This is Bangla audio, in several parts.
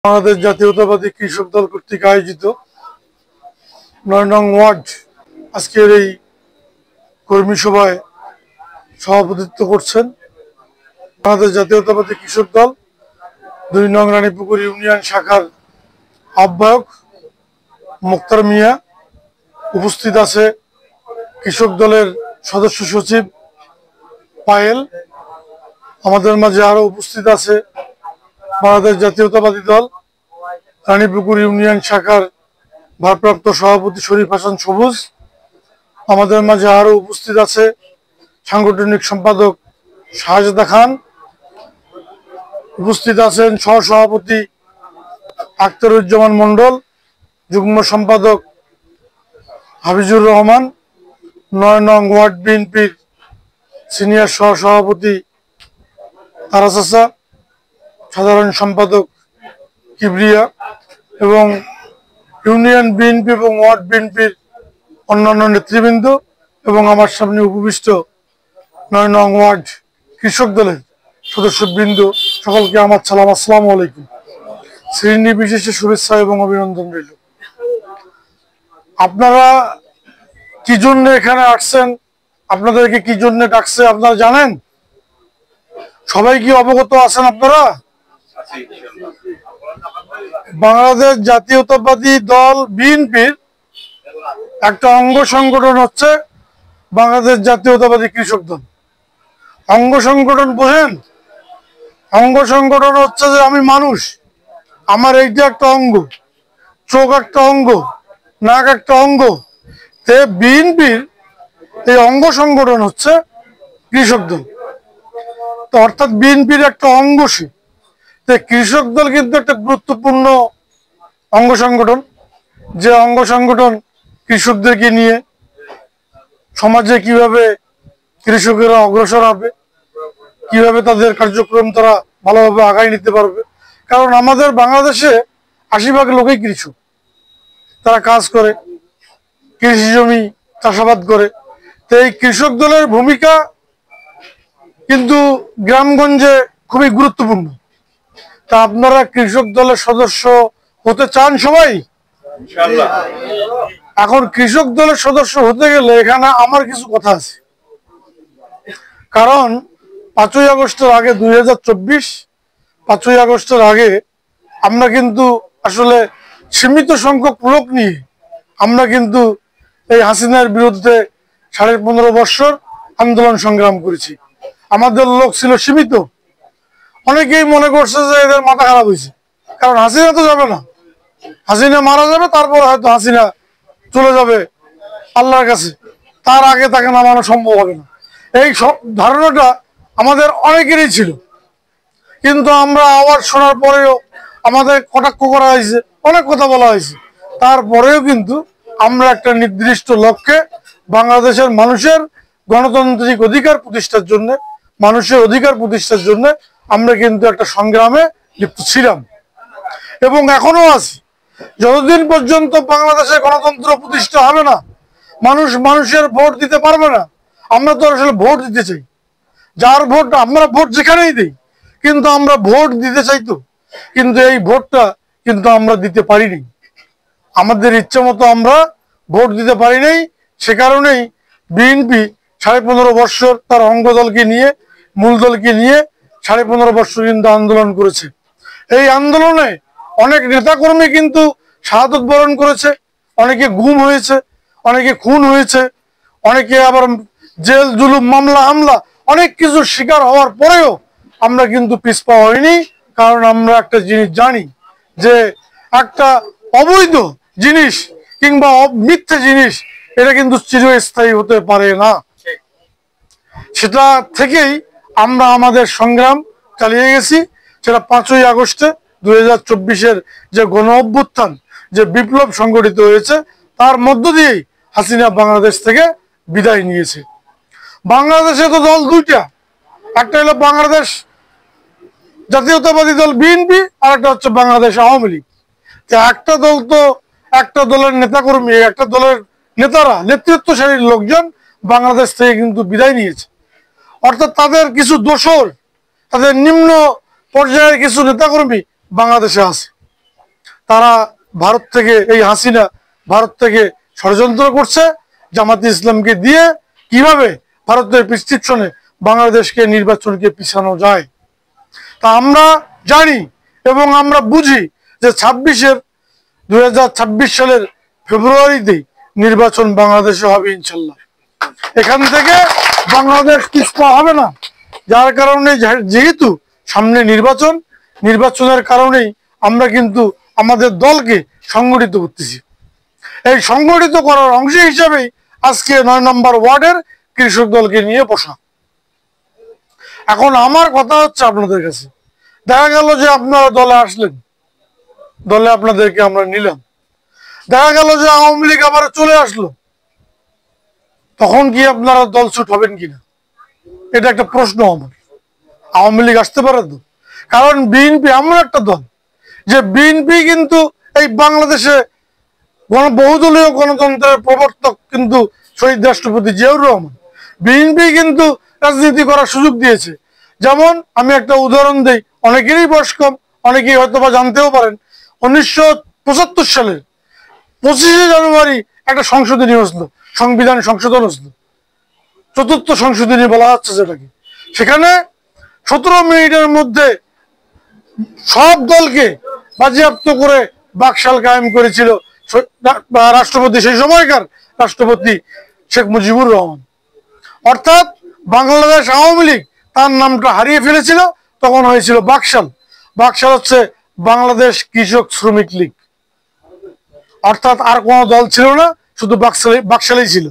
বাংলাদেশ জাতীয়তাবাদী কৃষক দল কর্তৃক আয়োজিত ৯ নং ওয়ার্ড আজকের এই কর্মী সভায় সভাপতিত্ব করছেন বাংলাদেশ জাতীয়তাবাদী কৃষক দল ২ নং রানীপুকুর ইউনিয়ন শাখার আহ্বায়ক মুক্তার মিয়া। উপস্থিত আছে কৃষক দলের সদস্য সচিব পায়েল। আমাদের মাঝে আরো উপস্থিত আছে বাংলাদেশ জাতীয়তাবাদী দল রানীপুকুর ইউনিয়ন শাখার ভারপ্রাপ্ত সভাপতি শরীফ হাসান সবুজ। আমাদের মাঝে আরো উপস্থিত আছে সাংগঠনিক সম্পাদক শাহজাদা খান। উপস্থিত আছেন সহসভাপতি আখতারুজ্জামান মন্ডল, যুগ্ম সম্পাদক হাফিজুর রহমান, ৯ নং ওয়ার্ড বিএনপির সিনিয়র সহসভাপতি তারা চাচা, সাধারণ সম্পাদক কিবরিয়া এবং ইউনিয়ন বিএনপি এবং ওয়ার্ড বিএনপির অন্যান্য নেতৃবৃন্দ এবং আমার সামনে উপবিষ্ট ৯ নং ওয়ার্ড কৃষক দলের সদস্যবৃন্দ, সকলকে আমার সালাম, আসসালামু আলাইকুম। শ্রেণী বিশেষে শুভেচ্ছা এবং অভিনন্দন রইল। আপনারা কি জন্য এখানে আসছেন, আপনাদেরকে কি জন্য ডাকছে আপনারা জানেন? সবাই কি অবগত আছেন? আপনারা বাংলাদেশ জাতীয়তাবাদী দল বিএনপির একটা অঙ্গ সংগঠন হচ্ছে বাংলাদেশ জাতীয়তাবাদী কৃষক দল। অঙ্গ সংগঠন বোঝেন? অঙ্গ সংগঠন হচ্ছে যে আমি মানুষ, আমার এইটা একটা অঙ্গ, চোখ একটা অঙ্গ, নাক একটা অঙ্গ। তে বিএনপির এই অঙ্গ সংগঠন হচ্ছে কৃষক দল। তো অর্থাৎ বিএনপির একটা অঙ্গ সে। কৃষক দল কিন্তু একটা গুরুত্বপূর্ণ অঙ্গ সংগঠন, যে অঙ্গ সংগঠন কৃষকদেরকে নিয়ে সমাজে কিভাবে কৃষকেরা অগ্রসর হবে, কিভাবে তাদের কার্যক্রম তারা ভালোভাবে আগায় নিতে পারবে। কারণ আমাদের বাংলাদেশে ৮০% লোকই কৃষক, তারা কাজ করে, কৃষি জমি চাষাবাদ করে। তো এই কৃষক দলের ভূমিকা কিন্তু গ্রামগঞ্জে খুবই গুরুত্বপূর্ণ। তা আপনারা কৃষক দলের সদস্য হতে চান সবাই? এখন কৃষক দলের সদস্য হতে গেলে এখানে আমার কিছু কথা আছে। কারণ ৫ই আগস্টের আগে ২০২৪ ৫ই আগস্টের আগে আমরা কিন্তু আসলে সীমিত সংখ্যক লোক নিয়ে আমরা কিন্তু এই হাসিনার বিরুদ্ধে ১৫.৫ বছর আন্দোলন সংগ্রাম করেছি। আমাদের লোক ছিল সীমিত। অনেকেই মনে করছে যে এদের মাথা খারাপ হয়েছে, কারণ হাসিনা তো যাবে না, হাসিনা মারা যাবে, তারপর হয়তো হাসিনা চলে যাবে আল্লাহর কাছে, তার আগে তাকে নামানো সম্ভব হবে না। এই সব ধারণাটা আমাদের অনেকেরই ছিল। কিন্তু আমরা আওয়াজ শোনার পরেও আমাদের কটাক্ষ করা হয়েছে, অনেক কথা বলা হয়েছে, তারপরেও কিন্তু আমরা একটা নির্দিষ্ট লক্ষ্যে বাংলাদেশের মানুষের গণতান্ত্রিক অধিকার প্রতিষ্ঠার জন্য, মানুষের অধিকার প্রতিষ্ঠার জন্য আমরা কিন্তু একটা সংগ্রামে লিপ্ত ছিলাম এবং এখনো আছি। যতদিন পর্যন্ত বাংলাদেশে গণতন্ত্র প্রতিষ্ঠা হবে না, মানুষ মানুষের ভোট দিতে পারবে না। আমরা তো আসলে ভোট দিতে চাই, যার ভোট আমরা ভোট যেখানেই দিই, কিন্তু আমরা ভোট দিতে চাই তো, কিন্তু এই ভোটটা কিন্তু আমরা দিতে পারিনি। আমাদের ইচ্ছে মতো আমরা ভোট দিতে পারি নাই। সে কারণেই বিএনপি ১৫.৫ বছর তার অঙ্গ দলকে নিয়ে, মূল দলকে নিয়ে ১৫.৫ বছর কিন্তু আন্দোলন করেছে। এই আন্দোলনে অনেক নেতাকর্মী কিন্তু শাহাদত বরণ করেছে, অনেকে গুম হয়েছে, অনেকে খুন হয়েছে, অনেকে আবার জেল জুলুম মামলা হামলা অনেক কিছুর শিকার হওয়ার পরেও আমরা কিন্তু পিছপা হইনি। কারণ আমরা একটা জিনিস জানি যে একটা অবৈধ জিনিস কিংবা মিথ্যে জিনিস এটা কিন্তু চিরস্থায়ী হতে পারে না। সেটা থেকেই আমরা আমাদের সংগ্রাম চালিয়ে গেছি। সেটা ৫ই আগস্টে ২০২৪-এর যে গণ অভ্যুত্থান, যে বিপ্লব সংগঠিত হয়েছে, তার মধ্য দিয়েই হাসিনা বাংলাদেশ থেকে বিদায় নিয়েছে। বাংলাদেশে তো দল দুইটা, একটা হলো বাংলাদেশ জাতীয়তাবাদী দল বিএনপি, আর একটা হচ্ছে বাংলাদেশ আওয়ামী লীগ। একটা দল তো একটা দলের নেতাকর্মী, একটা দলের নেতারা, নেতৃত্বশালীর লোকজন বাংলাদেশ থেকে কিন্তু বিদায় নিয়েছে। অর্থাৎ তাদের কিছু দোসর, তাদের নিম্ন পর্যায়ের কিছু নেতাকর্মী বাংলাদেশে আছে। তারা ভারত থেকে, এই হাসিনা ভারত থেকে ষড়যন্ত্র করছে জামাতে ইসলামকে দিয়ে কিভাবে ভারতের প্রেসক্রিপশনে বাংলাদেশকে নির্বাচনকে পিছানো যায়। তা আমরা জানি এবং আমরা বুঝি যে 2026 সালের ফেব্রুয়ারিতেই নির্বাচন বাংলাদেশে হবে ইনশাল্লাহ। এখান থেকে বাংলাদেশ পিছপা হবে না। যার কারণে যেহেতু সামনে নির্বাচনের কারণেই আমরা কিন্তু আমাদের দলকে সংগঠিত করতেছি। এই সংগঠিত করার অংশ হিসাবেই আজকে 9 নম্বর ওয়ার্ডের কৃষক দলকে নিয়ে বসা। এখন আমার কথা হচ্ছে আপনাদের কাছে, দেখা গেল যে আপনারা দলে আসলেন, দলে আপনাদেরকে আমরা নিলাম, দেখা গেল যে আওয়ামী লীগ আবার চলে আসলো, তখন কি আপনারা দল ছুট হবেন কিনা? এটা একটা প্রশ্ন আমার। আওয়ামী লীগ আসতে পারে তো, কারণ বিএনপি এমন একটা দল যে বিএনপি কিন্তু এই বাংলাদেশে বহুদলীয় গণতন্ত্রের প্রবর্তক কিন্তু শহীদ রাষ্ট্রপতি জিয়াউর রহমান। বিএনপি কিন্তু রাজনীতি করার সুযোগ দিয়েছে। যেমন আমি একটা উদাহরণ দিই, অনেকেরই বয়স কম, অনেকেই হয়তো বা জানতেও পারেন। 1975 সালের 25শে জানুয়ারি একটা সংশোধনী হয়েছিল, সংবিধান সংশোধন হয়েছিল, 4র্থ সংশোধনী বলা হচ্ছে যেটাকে। সেখানে 17 মিনিটের মধ্যে সব দলকে বাজেয়াপ্ত করে বাকশাল কায়েম করেছিল রাষ্ট্রপতি, সেই সময়কার রাষ্ট্রপতি শেখ মুজিবুর রহমান। অর্থাৎ বাংলাদেশ আওয়ামী লীগ তার নামটা হারিয়ে ফেলেছিল, তখন হয়েছিল বাকশাল। বাকশাল হচ্ছে বাংলাদেশ কৃষক শ্রমিক লীগ। অর্থাৎ আর কোনো দল ছিল না, শুধু বাকশালই ছিল।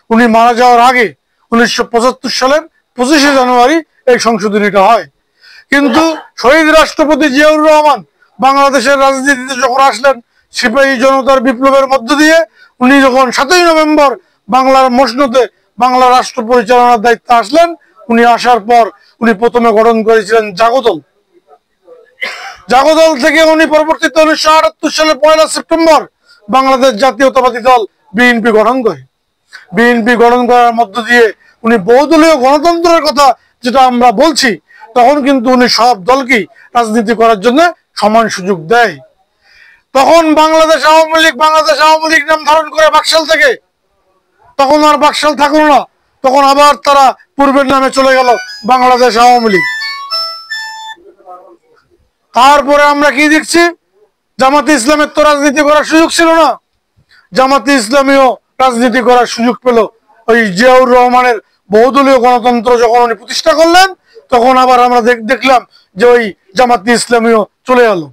উনি মারা যাওয়ার আগে 1975 সালের 25শে জানুয়ারি এই সংশোধনীটা হয়। কিন্তু শহীদ রাষ্ট্রপতি জিয়াউর রহমান বাংলাদেশের রাজনীতিতে যখন আসলেন, সিপাহী জনতার বিপ্লবের মধ্য দিয়ে উনি যখন 7ই নভেম্বর বাংলার মসনদে বাংলা রাষ্ট্র পরিচালনার দায়িত্বে আসলেন, উনি আসার পর উনি প্রথমে গঠন করেছিলেন জাগদল। জাগদল থেকে উনি পরবর্তীতে 1978 সালের 1 সেপ্টেম্বর বাংলাদেশ জাতীয়তাবাদী দল বিএনপি গঠন করে। বিএনপি গঠন করার মধ্য দিয়ে উনি বহুদলীয় গণতন্ত্রের কথা যেটা আমরা বলছি, তখন কিন্তু উনি সব দলকেই রাজনীতি করার জন্য সমান সুযোগ দেয়। তখন বাংলাদেশ আওয়ামী লীগ নাম ধারণ করে বাকশাল থেকে, তখন আর বাকশাল থাকলো না, তখন আবার তারা পূর্বের নামে চলে গেল বাংলাদেশ আওয়ামী লীগ। তারপরে আমরা কি দেখছি, জামাতে ইসলামের তো রাজনীতি করার সুযোগ ছিল না, জামাতে ইসলামীও রাজনীতি করার সুযোগ পেল। ওই জিয়াউর রহমানের বহুদলীয় গণতন্ত্র যখন উনি প্রতিষ্ঠা করলেন, তখন আবার আমরা দেখলাম যে ওই জামাতে ইসলামীও চলে এলো,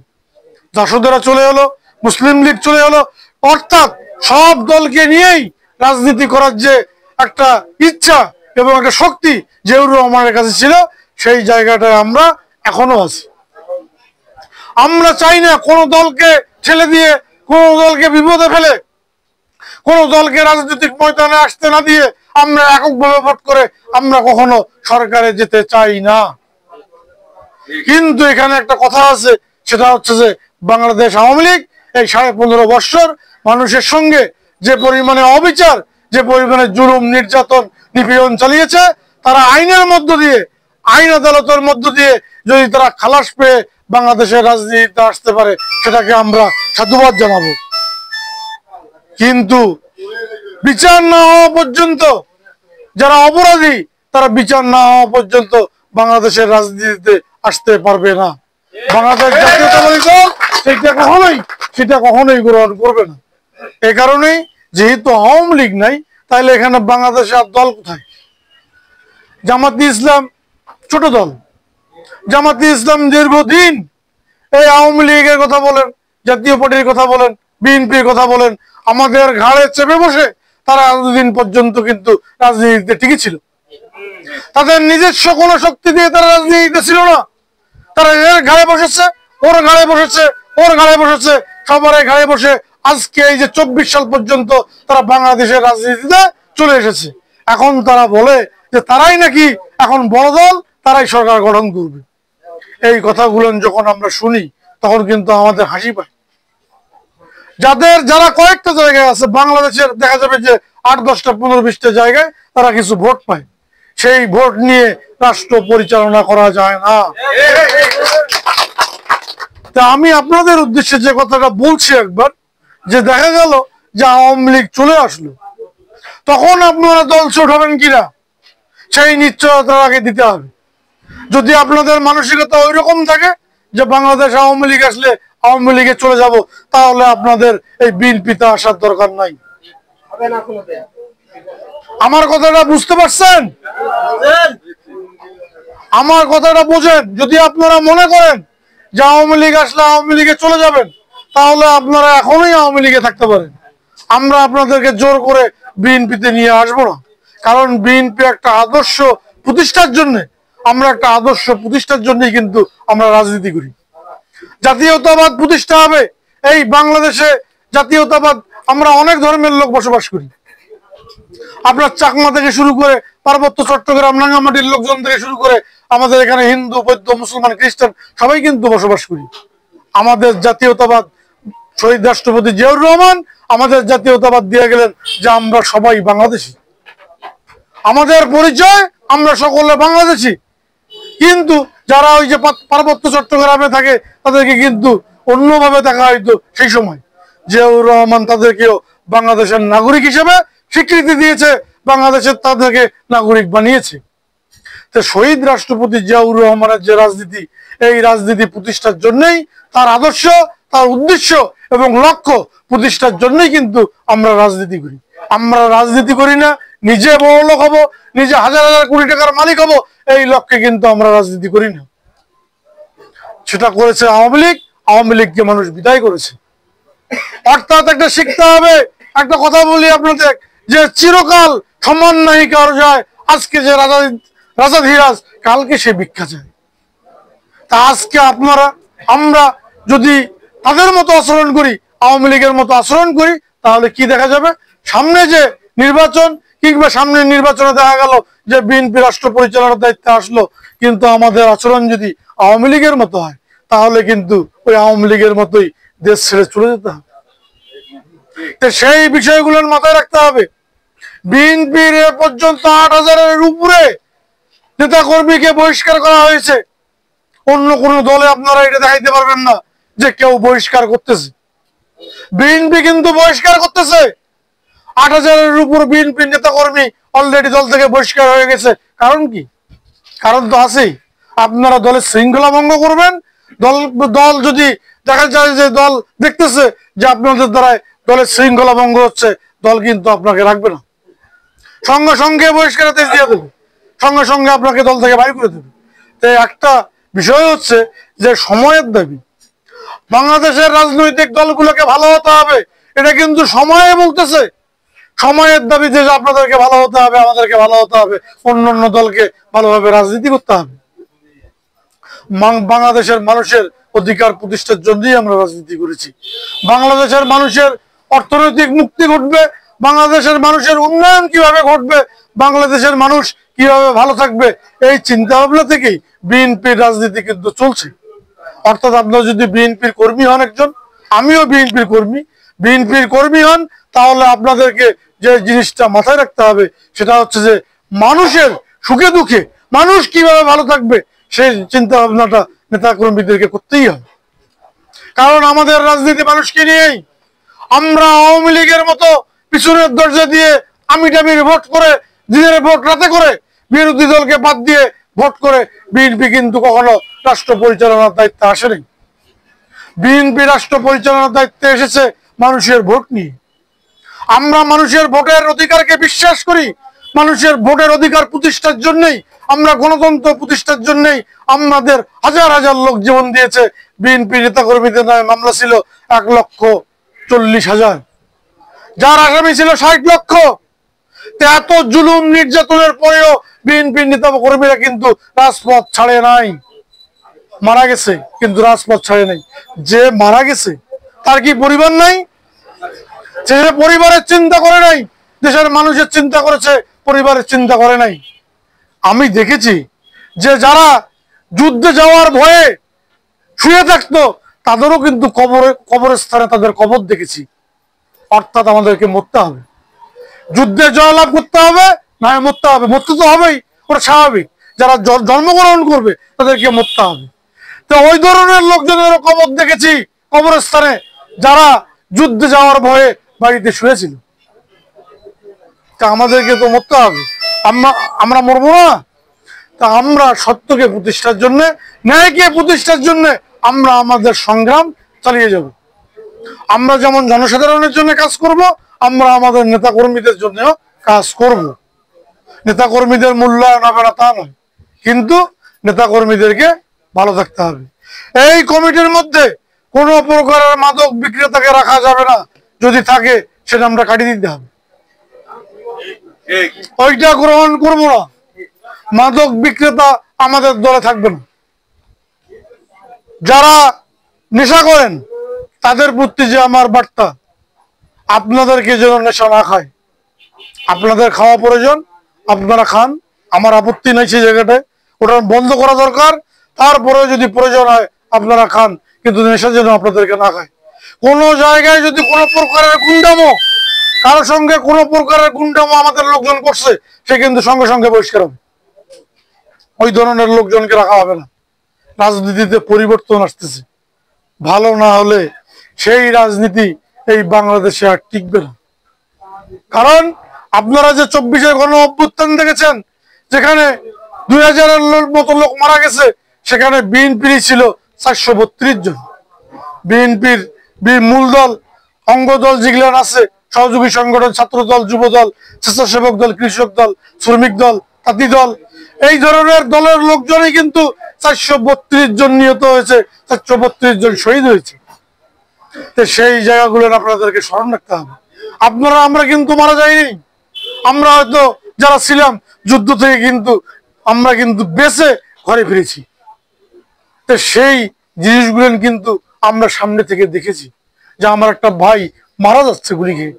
জাসদেরা চলে এলো, মুসলিম লীগ চলে এলো। অর্থাৎ সব দলকে নিয়েই রাজনীতি করার যে একটা ইচ্ছা এবং একটা শক্তি জিয়াউর রহমানের কাছে ছিল, সেই জায়গাটায় আমরা এখনো আছি। আমরা চাই না কোন দলকে ছেলে দিয়ে, কোন দলকে বিপদে ফেলে, কোন দলকে রাজনৈতিক ময়দানে আসতে না দিয়ে আমরা এককভাবে ভোট করে আমরা কখনো সরকারে যেতে চাই না। কিন্তু এখানে একটা কথা আছে, সেটা হচ্ছে যে বাংলাদেশ আওয়ামী লীগ এই 15.5 বৎসর মানুষের সঙ্গে যে পরিমাণে অবিচার, যে পরিমাণে জুলুম, নির্যাতন, নিপীড়ন চালিয়েছে, তারা আইনের মধ্য দিয়ে, আইন আদালতের মধ্য দিয়ে যদি তারা খালাস পেয়ে বাংলাদেশের রাজনীতিতে আসতে পারে, সেটাকে আমরা সাধুবাদ জানাবো। কিন্তু বিচার না হওয়া পর্যন্ত, যারা অপরাধী তারা বিচার না হওয়া পর্যন্ত বাংলাদেশের রাজনীতিতে আসতে পারবে না। বাংলাদেশ জাতীয়তাবাদী দল সেটা কখনোই গ্রহণ করবে না। এ কারণেই যেহেতু আওয়ামী লীগ নাই, তাহলে এখানে বাংলাদেশে আর দল কোথায়? জামাতে ইসলাম ছোট দল। জামাতে ইসলাম দীর্ঘদিন এই আওয়ামী লীগের কথা বলেন, জাতীয় পার্টির কথা বলেন, বিএনপির কথা বলেন, আমাদের ঘাড়ে চেপে বসে তারা এতদিন পর্যন্ত কিন্তু রাজনীতিতে ঠিকই ছিল। তাদের নিজস্ব কোনো শক্তি দিয়ে তারা রাজনীতিতে ছিল না। তারা এর ঘাড়ে বসেছে, ওর ঘাড়ে বসেছে, ওর ঘাড়ে বসেছে, সবার ঘাড়ে বসে আজকে এই যে 24 সাল পর্যন্ত তারা বাংলাদেশের রাজনীতিতে চলে এসেছে। এখন তারা বলে যে তারাই নাকি এখন বড় দল, তারাই সরকার গঠন করবে। এই কথাগুলো যখন আমরা শুনি তখন কিন্তু আমাদের হাসি পায়। যারা কয়েকটা জায়গায় আছে বাংলাদেশের, দেখা যাবে যে 8, 10টা, 15, 20টা জায়গায় তারা কিছু ভোট পায়, সেই ভোট নিয়ে রাষ্ট্র পরিচালনা করা যায় না। তা আমি আপনাদের উদ্দেশ্যে যে কথাটা বলছি একবার, যে দেখা গেল যে আওয়ামী লীগ চলে আসলো, তখন আপনারা দল ছোট হবেন কিনা সেই নিশ্চয়তা আগে দিতে হবে। যদি আপনাদের মানসিকতা ওই রকম থাকে যে বাংলাদেশ আওয়ামী লীগ আসলে আওয়ামী লীগে চলে যাব, তাহলে আপনাদের এই বিএনপিতে আসার দরকার নাই। আমার কথাটা বুঝতে পারছেন? আমার কথাটা বোঝেন। যদি আপনারা মনে করেন যে আওয়ামী লীগ আসলে আওয়ামী লীগে চলে যাবেন, তাহলে আপনারা এখনই আওয়ামী লীগে থাকতে পারেন। আমরা আপনাদেরকে জোর করে বিএনপিতে নিয়ে আসবো না। কারণ বিএনপি একটা আদর্শ প্রতিষ্ঠার জন্য, আমরা একটা আদর্শ প্রতিষ্ঠার জন্যই কিন্তু আমরা রাজনীতি করি। জাতীয়তাবাদ প্রতিষ্ঠা হবে এই বাংলাদেশে। জাতীয়তাবাদ, আমরা অনেক ধর্মের লোক বসবাস করি। আপনার চাকমা থেকে শুরু করে পার্বত্য চট্টগ্রাম রাঙ্গামাটির লোকজন থেকে শুরু করে আমাদের এখানে হিন্দু, বৌদ্ধ, মুসলমান, খ্রিস্টান সবাই কিন্তু বসবাস করি। আমাদের জাতীয়তাবাদ শহীদ রাষ্ট্রপতি জিয়াউর রহমান আমাদের জাতীয়তাবাদ দিয়ে গেলেন যে আমরা সবাই বাংলাদেশি। আমাদের পরিচয় আমরা সকলে বাংলাদেশি। কিন্তু যারা ওই যে পার্বত্য চট্টগ্রামে থাকে তাদেরকে কিন্তু অন্যভাবে দেখা হইতো। সেই সময় জিয়াউর রহমান তাদেরকেও বাংলাদেশের নাগরিক হিসেবে স্বীকৃতি দিয়েছে, বাংলাদেশের তাদেরকে নাগরিক বানিয়েছে। তো শহীদ রাষ্ট্রপতি জিয়াউর রহমানের যে রাজনীতি, এই রাজনীতি প্রতিষ্ঠার জন্যই, তার আদর্শ, তার উদ্দেশ্য এবং লক্ষ্য প্রতিষ্ঠার জন্যই কিন্তু আমরা রাজনীতি করি। আমরা রাজনীতি করি না নিজে বড়লোক হব, নিজে হাজার হাজার কোটি টাকার মালিক হব, এই লক্ষ্যে কিন্তু আমরা রাজনীতি করি না। সেটা করেছে আওয়ামী লীগ। আওয়ামী লীগকে মানুষ বিদায় করেছে। অর্থাৎ একটা শিখতে হবে। একটা কথা বলি আপনাদের, যে চিরকাল সমান নাহি কার যায়, আজকে যে রাজা ধীরাজ, কালকে সে ভিক্ষা চায়। তা আজকে আমরা যদি তাদের মতো আচরণ করি, আওয়ামী লীগের মতো আচরণ করি, তাহলে কি দেখা যাবে? সামনে যে নির্বাচন, কিংবা সামনের নির্বাচনে দেখা গেল যে বিএনপি রাষ্ট্র পরিচালনার দায়িত্বে আসলো, কিন্তু আমাদের আচরণ যদি আওয়ামী লীগের মতো হয়, তাহলে কিন্তু ওই আওয়ামী লীগের মতোই দেশ ছেড়ে চলে যেতে হবে। তো সেই বিষয়গুলোর মাথায় রাখতে হবে। বিএনপির এ পর্যন্ত ৮,০০০-এর উপরে নেতা কর্মীকে বহিষ্কার করা হয়েছে। অন্য কোন দলে আপনারা এটা দেখাইতে পারবেন না যে কেউ বহিষ্কার করতেছে। বিএনপি কিন্তু বহিষ্কার করতেছে। ৮,০০০-এর উপর বিএনপি নেতা কর্মী অলরেডি দল থেকে বহিষ্কার হয়ে গেছে। কারণ কি? কারণ তো আছেই। আপনারা দলের শৃঙ্খলা ভঙ্গ করবেন। দল যদি দেখা যায় যে দল দেখতেছে যে আপনাদের দ্বারাই দলের শৃঙ্খলা ভঙ্গ হচ্ছে, দল কিন্তু আপনাকে রাখবে না, সঙ্গে সঙ্গে বহিষ্কার দিয়ে দেবে, সঙ্গে সঙ্গে আপনাকে দল থেকে বাইর করে দেবে। তো একটা বিষয় হচ্ছে যে সময়ের দাবি। বাংলাদেশের রাজনৈতিক দলগুলোকে ভালো হতে হবে, এটা কিন্তু সময়ে বলতেছে। সময়ের দাবি যে আপনাদেরকে ভালো হতে হবে, আমাদেরকে ভালো হতে হবে, অন্যান্য দলকে ভালোভাবে রাজনীতি করতে হবে। বাংলাদেশের মানুষের অধিকার প্রতিষ্ঠার জন্যই আমরা রাজনীতি করেছি। বাংলাদেশের মানুষের অর্থনৈতিক মুক্তি ঘটবে, বাংলাদেশের মানুষের উন্নয়ন কিভাবে ঘটবে, বাংলাদেশের মানুষ কিভাবে ভালো থাকবে, এই চিন্তা ভাবনা থেকেই বিএনপির রাজনীতি কিন্তু চলছে। অর্থাৎ আপনারা যদি বিএনপির কর্মী হন, একজন, আমিও বিএনপির কর্মী, বিএনপির কর্মী হন, তাহলে আপনাদেরকে যে জিনিসটা মাথায় রাখতে হবে সেটা হচ্ছে যে মানুষের সুখে দুঃখে মানুষ কিভাবে ভালো থাকবে সেই চিন্তা ভাবনাটা নেতা কর্মীদেরকে করতেই হবে। কারণ আমাদের রাজনীতি মানুষকে নিয়েই। আমরা আওয়ামী লীগের মতো পিছনের দরজা দিয়ে আমিটামির ভোট করে, দিনের ভোট রাতে করে, বিরোধী দলকে বাদ দিয়ে ভোট করে বিএনপি কিন্তু কখনো রাষ্ট্র পরিচালনার দায়িত্বে আসেনি। বিএনপি রাষ্ট্র পরিচালনার দায়িত্বে এসেছে মানুষের ভোট নিয়ে। আমরা মানুষের ভোটের অধিকারকে বিশ্বাস করি। মানুষের ভোটের অধিকার প্রতিষ্ঠার জন্যই, আমরা গণতন্ত্র প্রতিষ্ঠার জন্যই আমাদের হাজার হাজার লোক জীবন দিয়েছে। বিএনপি নেতা কর্মীদের নামে মামলা ছিল ১,৪০,০০০, যার আসামি ছিল ৬০ লক্ষ। এত জুলুম নির্যাতনের পরেও বিএনপির নেতা কর্মীরা কিন্তু রাজপথ ছাড়ে নাই। মারা গেছে কিন্তু রাজপথ ছাড়ে নাই। যে মারা গেছে তার কি পরিবার নাই? সে পরিবারের চিন্তা করে নাই, দেশের মানুষের চিন্তা করেছে, পরিবারের চিন্তা করে নাই। আমি দেখেছি যে যারা যুদ্ধে যাওয়ার ভয়ে শুয়ে থাকতো, তাদেরও কিন্তু কবরস্থানে তাদের কবর দেখেছি। অর্থাৎ আমাদেরকে মরতে হবে, যুদ্ধে জয়লাভ করতে হবে, না মরতে হবে। মরতে তো হবেই, ওটা স্বাভাবিক। যারা জন্মগ্রহণ করবে তাদেরকে মরতে হবে। তো তো ওই ধরনের লোকজনের কবর দেখেছি কবরস্থানে, যারা যুদ্ধে যাওয়ার ভয়ে বাড়িতে শুয়েছিল। তা আমাদেরকে তো মরতে হবে, আমরা মরবো না? তা আমরা সত্যকে প্রতিষ্ঠার জন্য, ন্যায়কে প্রতিষ্ঠার জন্য আমরা আমাদের সংগ্রাম চালিয়ে যাব। আমরা যেমন জনসাধারণের জন্য কাজ করব, আমরা আমাদের নেতা কর্মীদের জন্য কাজ করব। নেতা কর্মীদের মূল্যায়ন হবে না তা নয়, কিন্তু নেতা কর্মীদেরকে ভালো থাকতে হবে। এই কমিটির মধ্যে কোনো প্রকারের মাদক বিক্রেতাকে রাখা যাবে না, যদি থাকে সেটা আমরা কাটিয়ে দিতে হবে, ওইটা গ্রহণ করব না। মাদক বিক্রেতা আমাদের দলে থাকবে না। যারা নেশা করেন তাদের প্রতি যে আমার বার্তা, আপনাদেরকে যেন নেশা না খায়। আপনাদের খাওয়া প্রয়োজন, আপনারা খান, আমার আপত্তি নাই সেই জায়গাটায়, ওটা বন্ধ করা দরকার। তারপরে যদি প্রয়োজন হয় আপনারা খান, কিন্তু নেশা যেন আপনাদেরকে না খায়। কোনো জায়গায় যদি কোনো প্রকারের গুন্ডামো, কারোর সঙ্গে কোনো প্রকারের গুন্ডামো আমাদের লোকজন করছে, সে কিন্তু সঙ্গে সঙ্গে বহিষ্কার হবে। ওই ধরনের লোকজনকে রাখা হবে না। রাজনীতিতে পরিবর্তন আসতেছে, ভালো না হলে সেই রাজনীতি এই বাংলাদেশে আর টিকবে না। কারণ আপনারা যে 24-এর গণ অভ্যুত্থান দেখেছেন, যেখানে 2000-এর মতো লোক মারা গেছে, সেখানে বিএনপির ছিল 432 জন। বিএনপির মূল দল, অঙ্গ দল যেগুলো আছে, সহযোগী সংগঠন, ছাত্র দল, যুব দল, স্বেচ্ছাসেবক দল, কৃষক দল, শ্রমিক দল, তাঁতি দল, এই ধরনের দলের লোকজনই কিন্তু 432 জন নিহত হয়েছে, 432 জন শহীদ হয়েছে। তো সেই জায়গাগুলো আপনাদেরকে স্মরণ রাখতে হবে। আমরা কিন্তু মারা যাইনি। আমরা হয়তো যারা ছিলাম যুদ্ধ থেকে, কিন্তু আমরা কিন্তু বেঁচে ঘরে ফিরেছি। তো সেই জিনিসগুলো কিন্তু আমরা সামনে থেকে দেখেছি, যে আমার একটা ভাই মারা যাচ্ছে গুলি খেয়ে।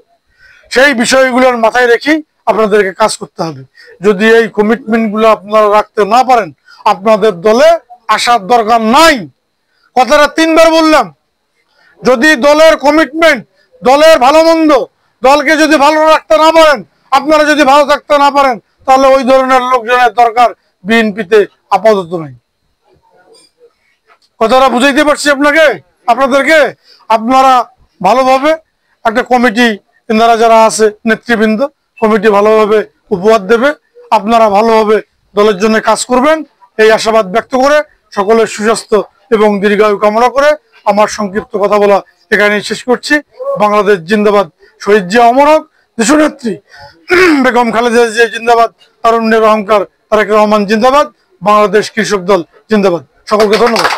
সেই বিষয়গুলোর মাথায় রেখেই আপনাদেরকে কাজ করতে হবে। যদি এই কমিটমেন্টগুলো আপনারা রাখতে না পারেন, আপনাদের দলে আসার দরকার নাই। কথাটা 3বার বললাম। যদি দলের কমিটমেন্ট, দলের ভালো মন্দ, দলকে যদি ভালো রাখতে না পারেন, আপনারা যদি ভালো থাকতে না পারেন, তাহলে ওই ধরনের লোকজনের দরকার বিএনপিতে আপাতত নাই। কথাটা বুঝাইতে পারছি আপনাদেরকে। আপনারা ভালোভাবে একটা কমিটি, এনারা যারা আছে নেতৃবৃন্দ, কমিটি ভালোভাবে উপহার দেবে। আপনারা ভালোভাবে দলের জন্য কাজ করবেন, এই আশাবাদ ব্যক্ত করে সকলের সুস্বাস্থ্য এবং দীর্ঘায়ু কামনা করে আমার সংক্ষিপ্ত কথা বলা এখানেই শেষ করছি। বাংলাদেশ জিন্দাবাদ, শহীদ জিয়া অমর হোক, দেশনেত্রী বেগম খালেদা জিয়া জিন্দাবাদ, তারুণ্যের অহংকার তারেক রহমান জিন্দাবাদ, বাংলাদেশ কৃষক দল জিন্দাবাদ। সকলকে ধন্যবাদ।